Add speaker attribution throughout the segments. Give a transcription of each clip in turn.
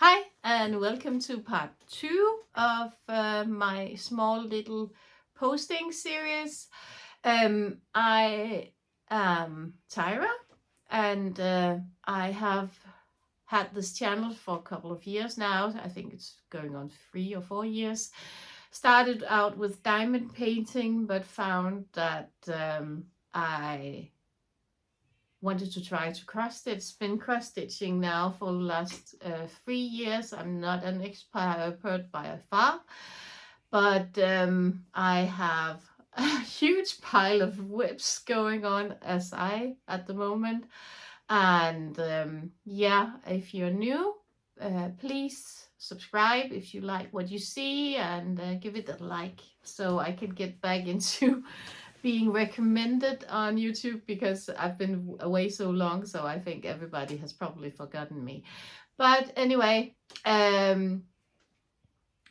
Speaker 1: Hi and welcome to part 2 of my small little posting series. I am Tyra and I have had this channel for a couple of years now. I think it's going on 3 or 4 years. Started out with diamond painting but found that I wanted to try to cross stitch. Been cross stitching now for the last 3 years. I'm not an expert by far, but I have a huge pile of WIPs going on at the moment. And yeah, if you're new, please subscribe if you like what you see, and give it a like so I can get back into being recommended on YouTube, because I've been away so long, so I think everybody has probably forgotten me. But anyway,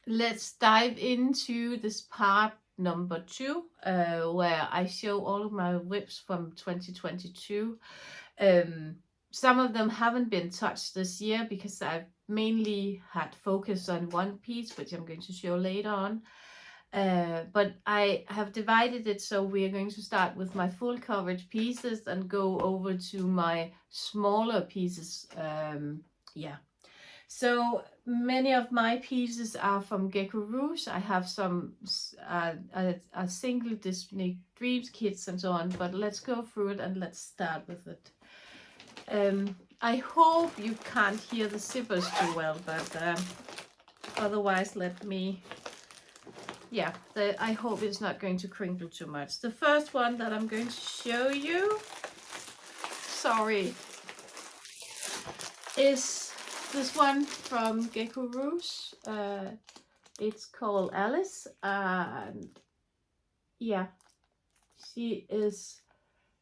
Speaker 1: let's dive into this part number 2, where I show all of my WIPs from 2022. Some of them haven't been touched this year because I've mainly had focus on one piece, which I'm going to show later on. But I have divided it, so we are going to start with my full coverage pieces and go over to my smaller pieces. Yeah, so many of my pieces are from Gecko Rouge. I have some a single Disney Dreams kits and so on, but let's go through it and let's start with it. I hope you can't hear the zippers too well, but otherwise let me... Yeah, I hope it's not going to crinkle too much. The first one that I'm going to show you, sorry, is this one from Gecko Rouge. It's called Alice, and yeah, she is,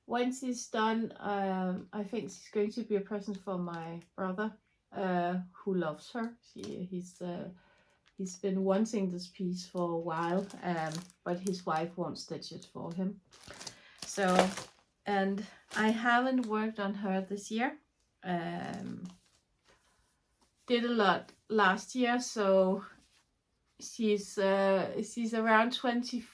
Speaker 1: when she's done, I think she's going to be a present for my brother, who loves her. He's been wanting this piece for a while, but his wife won't stitch it for him. So, and I haven't worked on her this year. Did a lot last year, so she's around 20%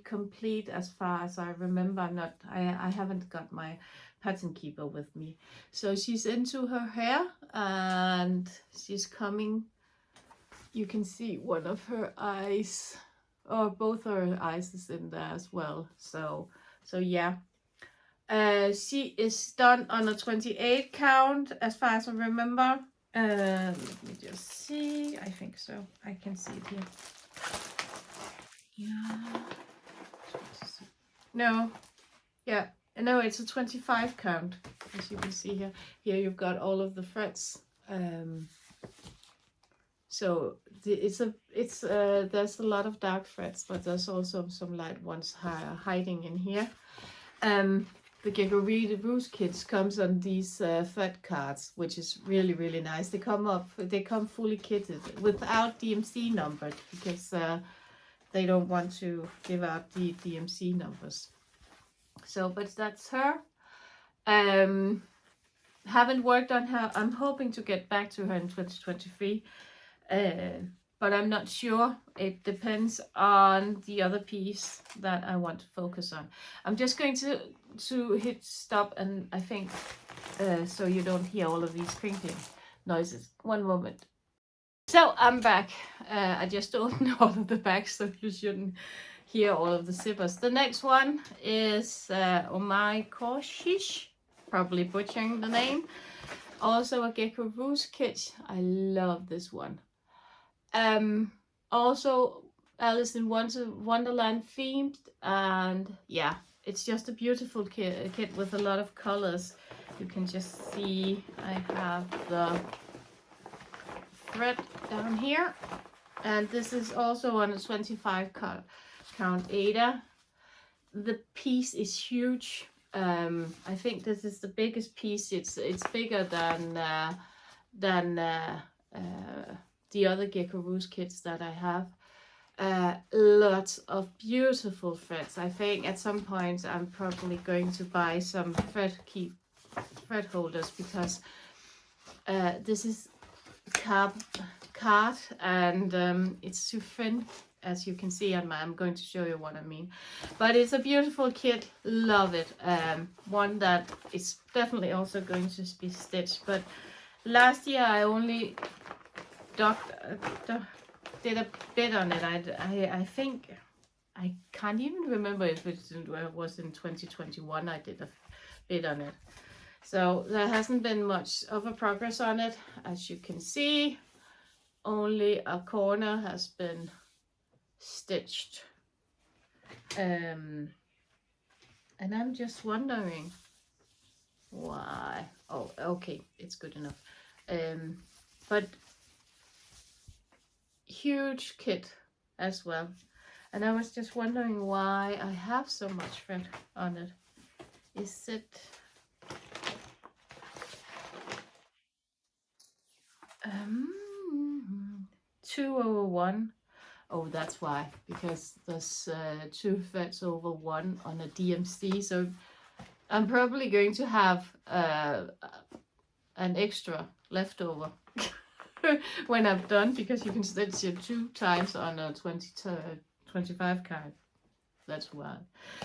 Speaker 1: complete as far as I remember. I haven't got my pattern keeper with me. So she's into her hair and she's coming. You can see one of her eyes, or both her eyes is in there as well. So yeah. She is done on a 28 count as far as I remember. Let me just see. I think so. I can see it here. Yeah. No. Yeah. No, it's a 25 count, as you can see here. Here you've got all of the threads. So there's a lot of dark threads, but there's also some light ones hiding in here. The Gecko Rouge kits comes on these thread cards, which is really, really nice. They come fully kitted without DMC numbered, because they don't want to give out the DMC numbers. So, but that's her. Haven't worked on her. I'm hoping to get back to her in 2023. But I'm not sure. It depends on the other piece that I want to focus on. I'm just going to hit stop, and I think so you don't hear all of these crinkling noises. One moment. So I'm back. I just opened all of the bags, so you shouldn't hear all of the zippers. The next one is Koshish, probably butchering the name. Also a Gecko Rouge kit. I love this one. Also Alice in Wonderland themed, and yeah, it's just a beautiful kit with a lot of colors. You can just see I have the thread down here, and this is also on a 25 count Ada. The piece is huge. I think this is the biggest piece. It's bigger than the other Gecko Rouge kits that I have. Lots of beautiful threads. I think at some point I'm probably going to buy some thread holders, because This is card, and it's too thin, as you can see on my. I'm going to show you what I mean, but it's a beautiful kit. Love it. One that is definitely also going to be stitched. But last year I only did a bit on it. I think I can't even remember if it was in 2021 I did a bit on it. So there hasn't been much of a progress on it. As you can see, only a corner has been stitched. And I'm just wondering why. Oh, okay, it's good enough. But huge kit as well. And I was just wondering why I have so much thread on it. Is it... 2/1. Oh, that's why, because there's 2 threads over 1 on a DMC, so I'm probably going to have an extra leftover when I'm done, because you can stitch it 2 times on a 25 card. That's why.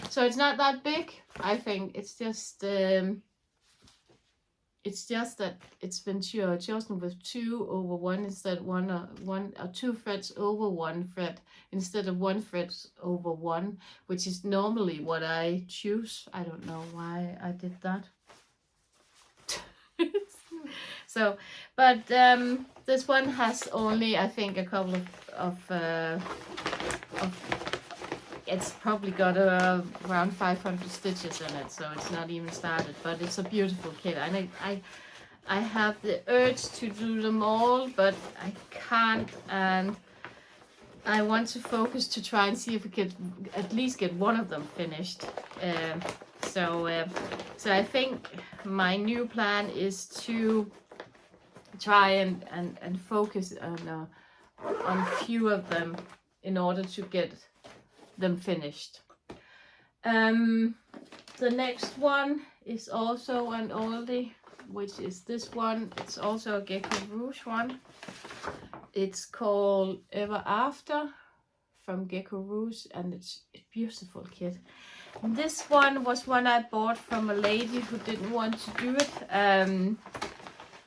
Speaker 1: So it's not that big. I think it's just that it's been chosen with 2/1 instead of 1 or 2 threads over 1 thread instead of 1 thread over 1, which is normally what I choose. I don't know why I did that. So, but this one has only, I think, a couple of it's probably got around 500 stitches in it, so it's not even started, but it's a beautiful kit. And I have the urge to do them all, but I can't, and I want to focus to try and see if we could at least get one of them finished. So I think my new plan is to try and focus on few of them in order to get them finished. The next one is also an oldie, which is this one. It's also a Gecko Rouge one. It's called Ever After from Gecko Rouge, and it's a beautiful kit. And this one was one I bought from a lady who didn't want to do it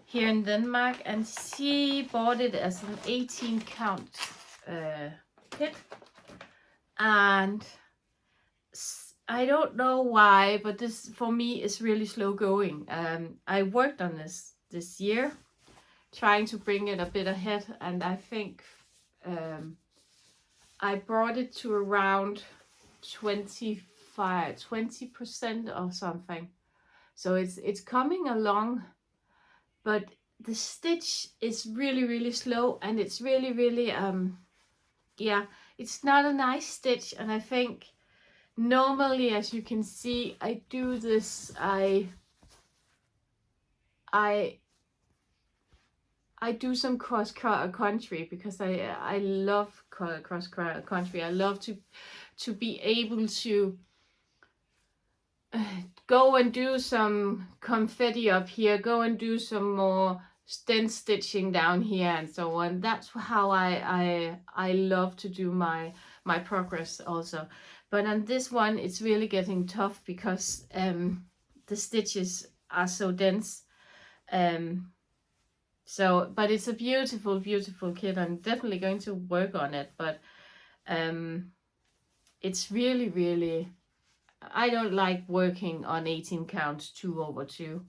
Speaker 1: here in Denmark, and she bought it as an 18 count kit. And I don't know why, but this for me is really slow going. I worked on this year, trying to bring it a bit ahead, and I think I brought it to around 20% or something. So it's coming along, but the stitch is really slow, and it's really yeah, it's not a nice stitch. And I think normally, as you can see, I do this, I do some cross country, because I love cross country. I love to be able to go and do some confetti up here, go and do some more stent stitching down here, and so on. That's how I love to do my progress also. But on this one, it's really getting tough, because the stitches are so dense. So, but it's a beautiful kit. I'm definitely going to work on it, but it's really, I don't like working on 18 count 2/2.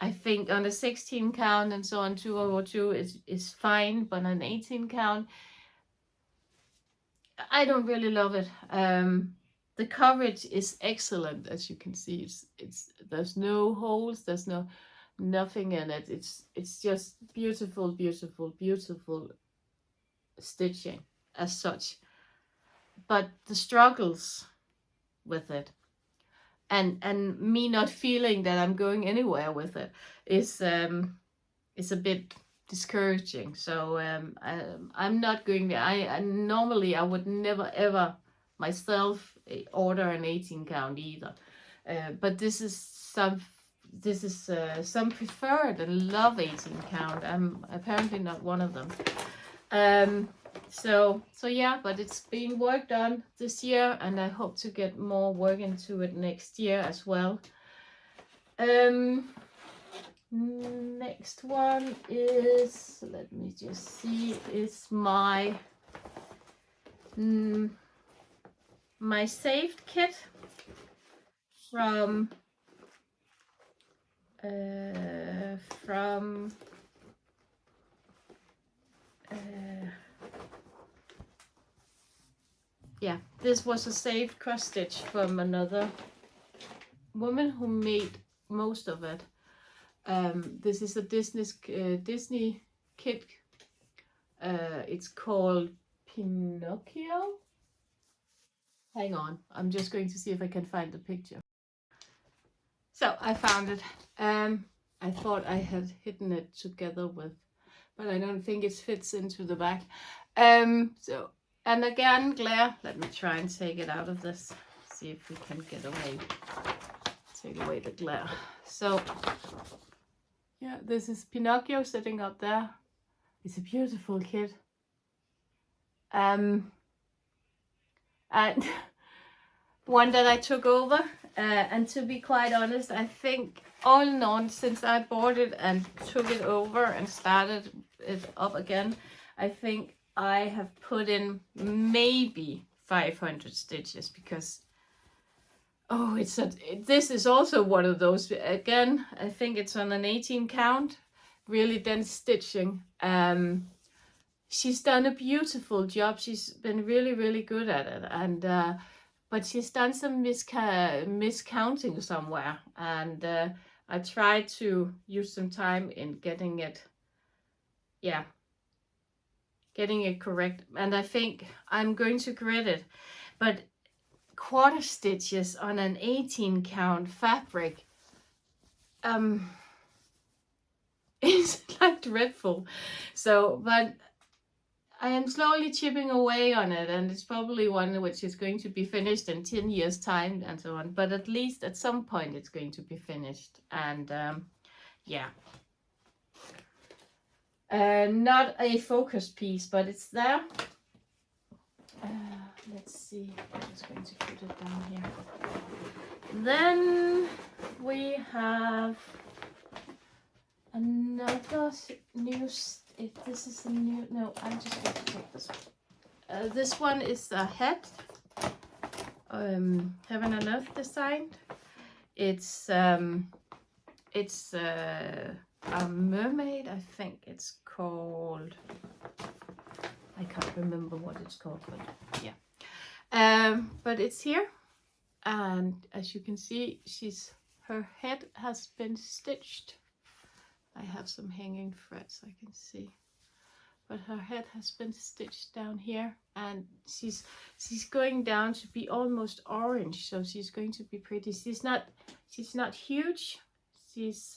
Speaker 1: I think on a 16 count and so on, 2/2 is fine, but on 18 count, I don't really love it. The coverage is excellent, as you can see. It's there's no holes, there's nothing in it. It's just beautiful stitching as such. But the struggles with it, and me not feeling that I'm going anywhere with it, is a bit discouraging. So I'm not going to, I normally I would never ever myself order an 18 count either, but this is this is some prefer it and love 18 count. I'm apparently not one of them. So yeah, but it's being worked on this year, and I hope to get more work into it next year as well. Next one is, let me just see, is my my saved kit from yeah, this was a saved cross stitch from another woman who made most of it. This is a Disney kit. It's called Pinocchio. Hang on, I'm just going to see if I can find the picture. So I found it. I thought I had hidden it together with, but I don't think it fits into the back. So, and again, glare. Let me try and take it out of this. See if we can get away. Take away the glare. So, yeah, this is Pinocchio sitting up there. It's a beautiful kit. And one that I took over. And to be quite honest, I think all in all, since I bought it and took it over and started it up again, I think I have put in maybe 500 stitches, because oh, this is also one of those, again, I think it's on an 18 count, really dense stitching. She's done a beautiful job. She's been really, really good at it, and but she's done some miscounting somewhere, and I tried to use some time in getting it, yeah, getting it correct, and I think I'm going to grid it, but quarter stitches on an 18 count fabric, it's like dreadful. So, but I am slowly chipping away on it, and it's probably one which is going to be finished in 10 years time and so on, but at least at some point it's going to be finished. And yeah, not a focus piece, but it's there. Let's see, I'm just going to put it down here. Then we have another new, if this is a new, no, I'm just going to take this one. This one is a head, heaven and earth designed. It's a mermaid, I think it's called, I can't remember what it's called, but yeah. But it's here, and as you can see, her head has been stitched. I have some hanging threads I can see, but her head has been stitched down here, and she's going down to be almost orange, so she's going to be pretty. She's not huge. She's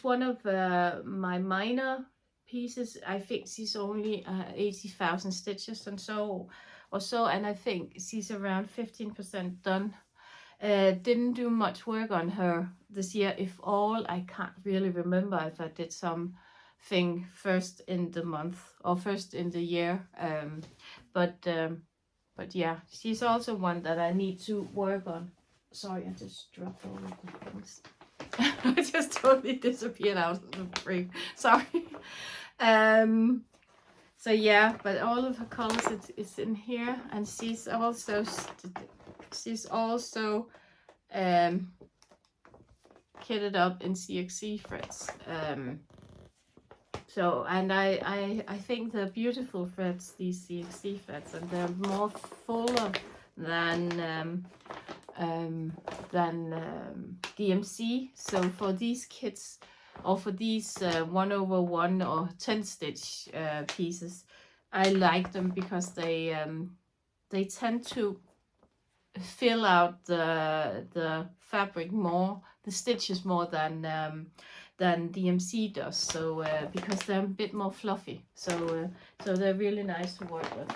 Speaker 1: one of my minor pieces. I think she's only 80,000 stitches and so, and I think she's around 15% done. Didn't do much work on her this year, if all. I can't really remember if I did something first in the month or first in the year, but yeah, she's also one that I need to work on. Sorry, I just dropped all of the things. I just totally disappeared out of the frame. Sorry. So yeah, but all of her colors is in here, and she's also kitted up in CXC threads. So, and I think they're beautiful threads, these CXC threads, and they're more fuller than DMC. So for these kits, or for these 1/1 or 10 stitch pieces, I like them because they tend to fill out the fabric more, the stitches more than DMC does. So because they're a bit more fluffy, so they're really nice to work with.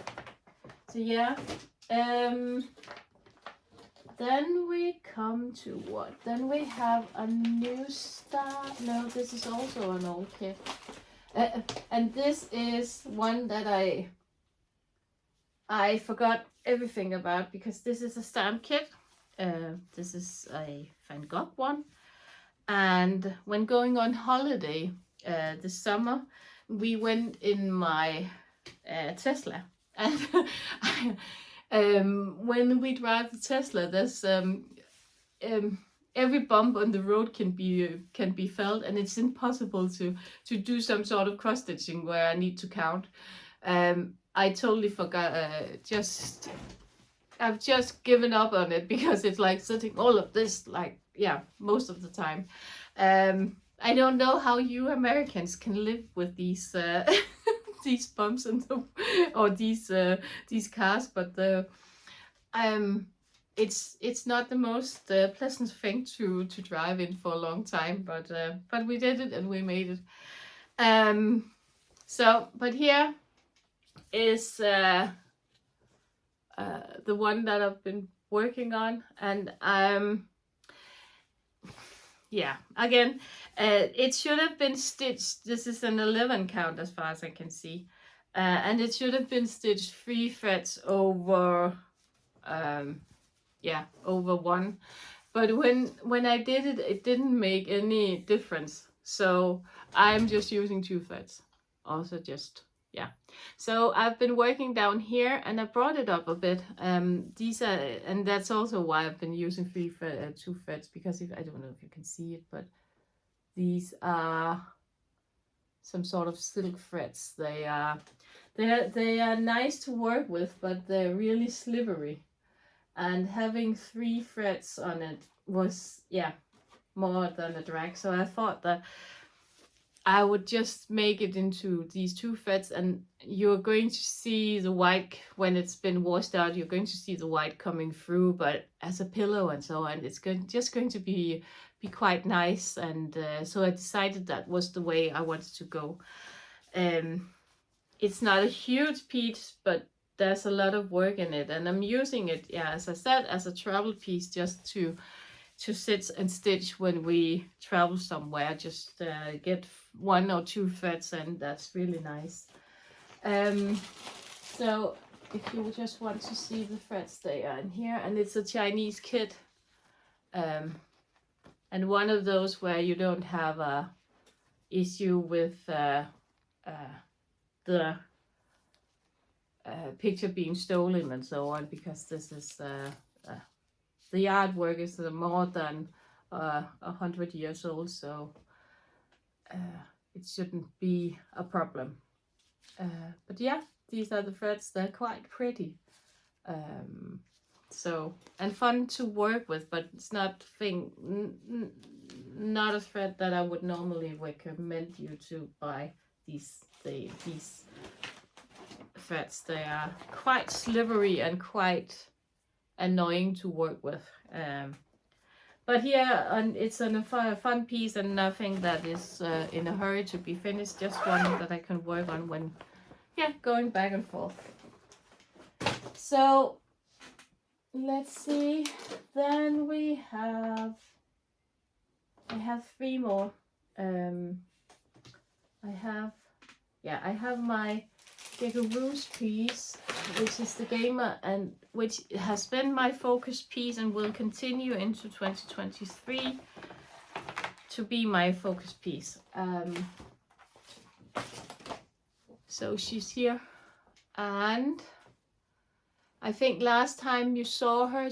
Speaker 1: So yeah, then we come to what? Then we have a new start. No, this is also an old kit. And this is one that I forgot everything about, because this is a stamp kit. This is a Van Gogh one. And when going on holiday this summer, we went in my Tesla. And when we drive the Tesla, there's every bump on the road can be felt, and it's impossible to do some sort of cross stitching where I need to count. I totally forgot. I've just given up on it, because it's like sitting all of this, like, yeah, most of the time. I don't know how you Americans can live with these these bumps or these cars, but it's not the most pleasant thing to drive in for a long time, but we did it and we made it. So, but here is the one that I've been working on, and yeah, again, it should have been stitched. This is an 11 count as far as I can see, and it should have been stitched 3 threads over yeah, over one, but when I did it, it didn't make any difference, so I'm just using 2 threads. Also, just, yeah. So I've been working down here, and I brought it up a bit. These are, and that's also why I've been using 2 threads, because I don't know if you can see it, but these are some sort of silk threads. They are nice to work with, but they're really slippery. And having 3 threads on it was, yeah, more than a drag. So I thought that I would just make it into these 2 threads, and you're going to see the white when it's been washed out. You're going to see the white coming through, but as a pillow and so on, it's just going to be quite nice. And so I decided that was the way I wanted to go. It's not a huge piece, but there's a lot of work in it, and I'm using it, yeah, as I said, as a travel piece, just to sit and stitch when we travel somewhere. Just get 1 or 2 threads, and that's really nice. So if you just want to see the threads, they are in here, and it's a Chinese kit, and one of those where you don't have a issue with the picture being stolen and so on, because this is the artwork is more than 100 years old, so it shouldn't be a problem. But yeah, these are the threads. They're quite pretty, so, and fun to work with, but it's not not a thread that I would normally recommend you to buy. These threads, they are quite slippery and quite annoying to work with. But here, it's a fun piece, and nothing that is in a hurry to be finished. Just one that I can work on when, yeah, going back and forth. So let's see. Then I have 3 more. I have my Gecko Rouge piece, which is the gamer, and which has been my focus piece and will continue into 2023 to be my focus piece. So she's here, and I think last time you saw her,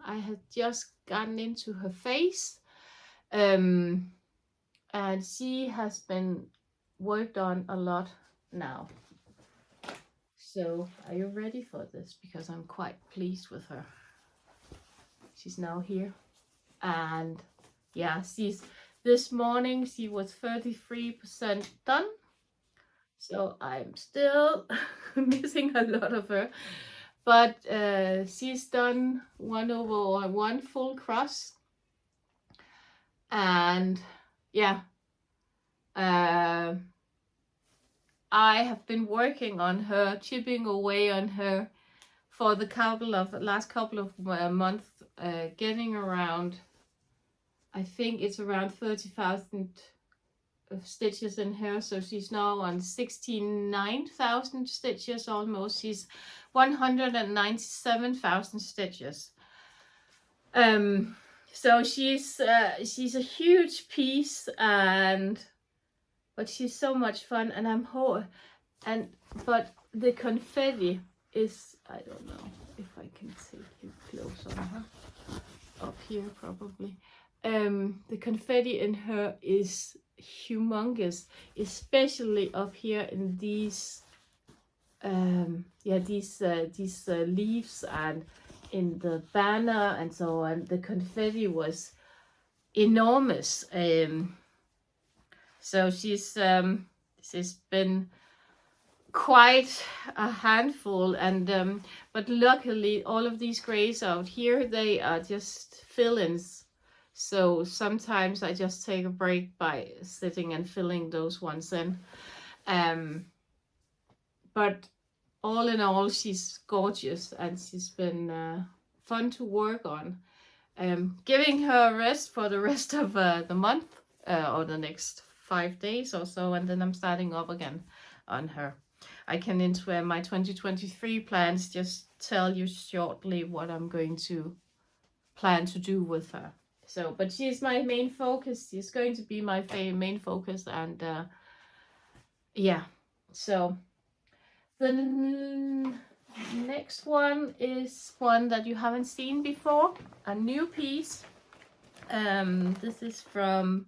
Speaker 1: I had just gotten into her face, and she has been worked on a lot now. So are you ready for this? Because I'm quite pleased with her. She's now here, and yeah, this morning she was 33% done, so I'm still missing a lot of her, but she's done 1/1 full cross, and yeah, I have been working on her, chipping away on her for the last couple of months getting around, I think it's around 30,000 stitches in her, so she's now on 69,000 stitches almost. She's 197,000 stitches. So she's a huge piece, but she's so much fun, and but the confetti is, I don't know if I can take you close on her, up here probably. The confetti in her is humongous, especially up here in these leaves and in the banner and so on. The confetti was enormous. So she's been quite a handful, and but luckily all of these grays out here, they are just fill-ins. So sometimes I just take a break by sitting and filling those ones in. But all in all, she's gorgeous, and she's been fun to work on. Giving her a rest for the rest of the month, or the next 5 days or so, and then I'm starting up again on her. I can, into my 2023 plans, just tell you shortly what I'm going to plan to do with her. So, but she's my main focus. She's going to be my main focus, and yeah. So the next one is one that you haven't seen before, a new piece. This is from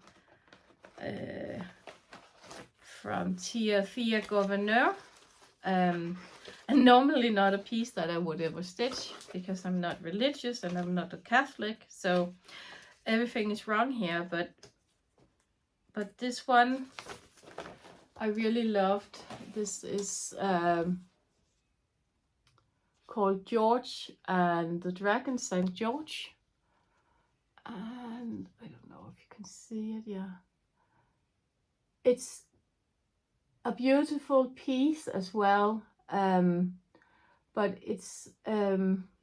Speaker 1: Thea Goveneur. And normally not a piece that I would ever stitch, because I'm not religious and I'm not a Catholic, so everything is wrong here, but this one I really loved. This is called George and the Dragon, St. George, and I don't know if you can see it. Yeah, it's a beautiful piece as well, but it's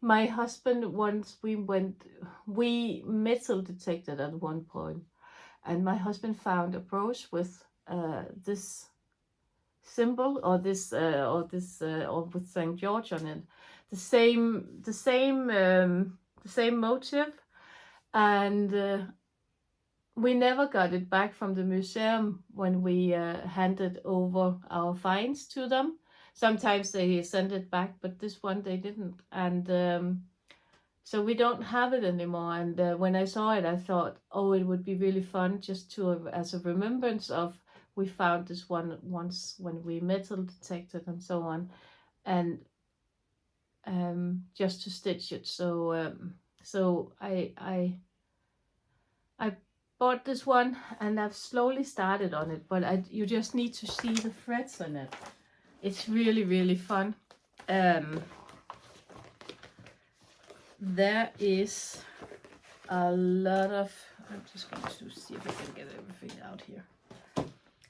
Speaker 1: my husband, once we metal detected at one point, and my husband found a brooch with this symbol, or with St. George on it, the same motif, and we never got it back from the museum when we handed over our finds to them. Sometimes they send it back, but this one they didn't, and so we don't have it anymore. And when I saw it, I thought, oh, it would be really fun just to, as a remembrance of, we found this one once when we metal detected and so on, and just to stitch it. So so I bought this one, and I've slowly started on it, but you just need to see the threads in it. It's really, really fun. There is a lot of, I'm just going to see if I can get everything out here.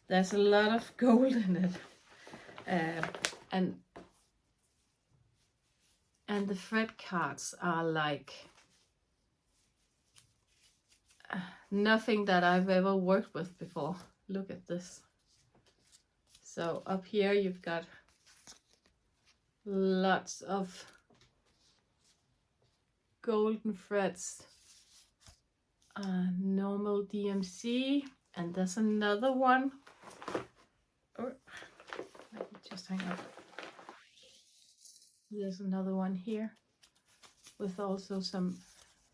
Speaker 1: There's a lot of gold in it, and the thread cards are like nothing that I've ever worked with before. Look at this. So up here you've got lots of golden threads, normal DMC, and there's another one. Oh, let me just hang up. There's another one here with also some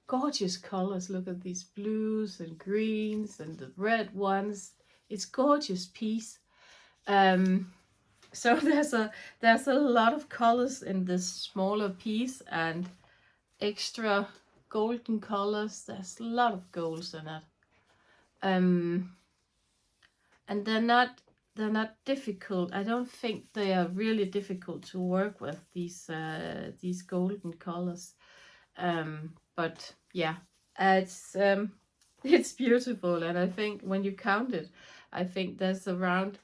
Speaker 1: gorgeous colors. Look at these blues and greens and the red ones. It's gorgeous piece. So there's a lot of colors in this smaller piece, and extra golden colors. There's a lot of golds in it. And they're not difficult. I don't think they are really difficult to work with, these golden colors. But yeah, it's beautiful, and I think when you count it, I think there's around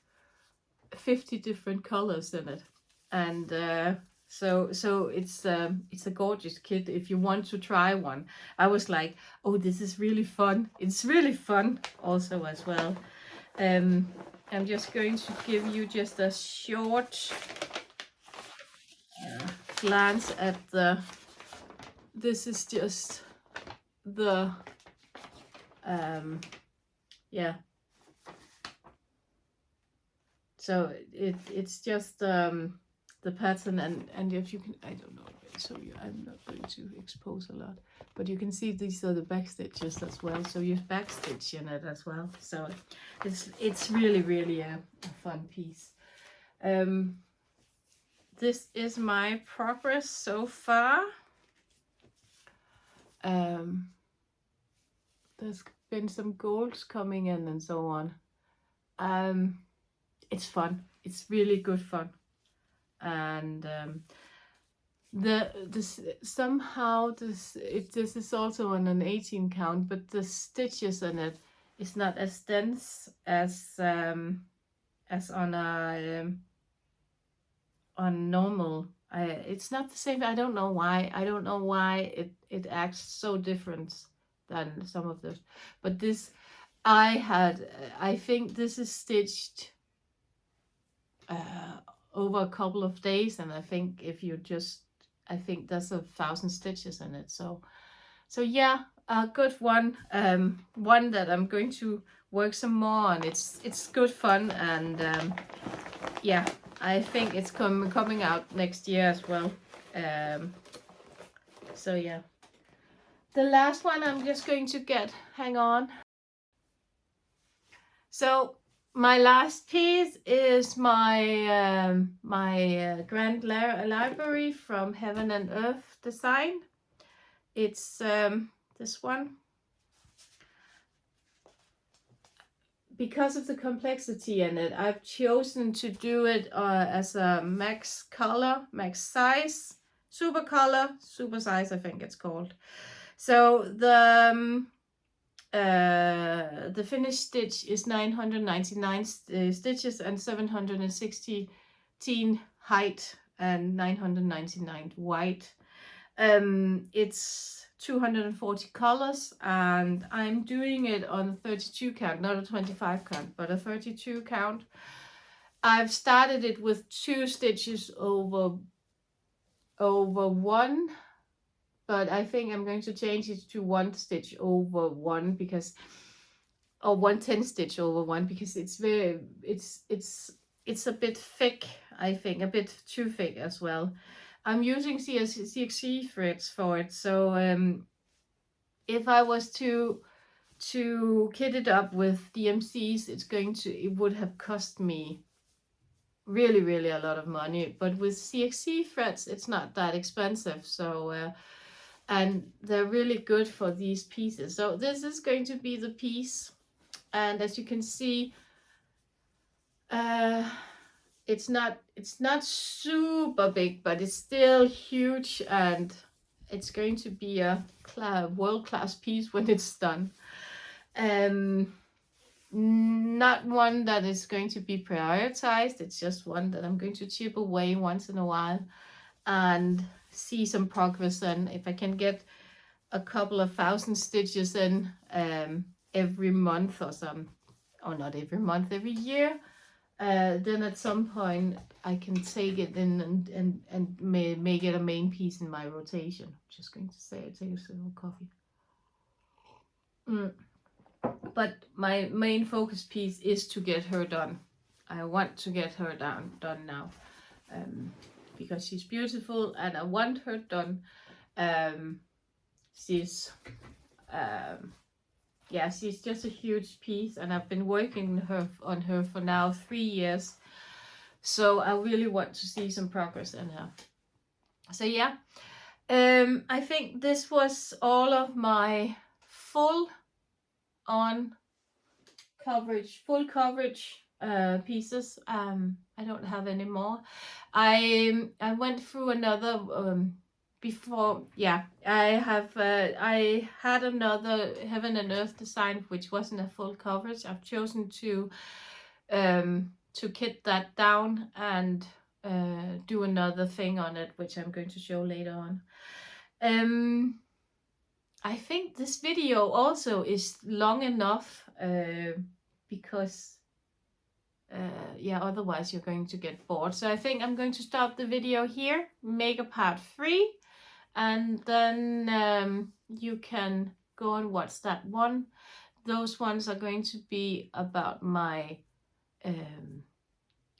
Speaker 1: 50 different colors in it, and So it's a gorgeous kit if you want to try one. I was like, oh, this is really fun. It's really fun also as well. I'm just going to give you just a short glance at this is just the, yeah. So it's just the pattern, and if you can, I don't know, so I'm not going to expose a lot, but you can see these are the back stitches as well, so you back stitch in it as well, so it's really a fun piece. This is my progress so far. There's been some golds coming in and so on. It's fun. It's really good fun. And somehow this is also on an 18 count, but the stitches in it is not as dense as on a on normal. It's not the same. I don't know why. I don't know why it acts so different than some of this. But this, I think this is stitched over a couple of days, and I think if you just, I think there's 1,000 stitches in it. So yeah, a good one. One that I'm going to work some more on. It's good fun, and yeah, I think it's coming out next year as well. So yeah, the last one I'm just going to get. Hang on. So my last piece is my Grand Library from Heaven and Earth Design. It's this one. Because of the complexity in it, I've chosen to do it as a max color, max size, super color, super size, I think it's called. So the finished stitch is 999 stitches and 716 height and 999 wide. It's 240 colors, and I'm doing it on a 32 count, not a 25 count, but a 32 count. I've started it with 2 stitches over 1, but I think I'm going to change it to 1 stitch over 1 because, or 110 stitch over 1, because it's very, it's a bit thick, I think, a bit too thick as well. I'm using CXC threads for it, so if I was to kit it up with DMCs, it would have cost me really a lot of money. But with CXC threads, it's not that expensive. So and they're really good for these pieces. So this is going to be the piece, and as you can see, it's not super big, but it's still huge, and it's going to be a world-class piece when it's done. Not one that is going to be prioritized. It's just one that I'm going to chip away once in a while and see some progress in. If I can get a couple of 1,000 stitches in every month or not every month, every year, then at some point I can take it in and make it a main piece in my rotation. I'm just going to say I take a sip of coffee. But my main focus piece is to get her done. I want to get her done now, because she's beautiful and I want her done. She's she's just a huge piece, and I've been working on her for now 3 years. So I really want to see some progress in her. So yeah, I think this was all of my full coverage pieces. I don't have any more. I went through another before. Yeah, I had another Heaven and Earth design which wasn't a full coverage. I've chosen to kit that down and do another thing on it, which I'm going to show later on. I think this video also is long enough because yeah, otherwise you're going to get bored. So I think I'm going to stop the video here, make a part 3, and then you can go and watch that one. Those ones are going to be about my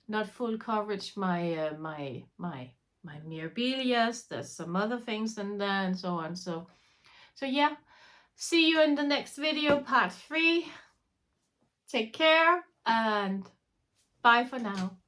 Speaker 1: not full coverage, my my mirabilias. There's some other things in there and so on. So yeah, see you in the next video, part 3. Take care and bye for now.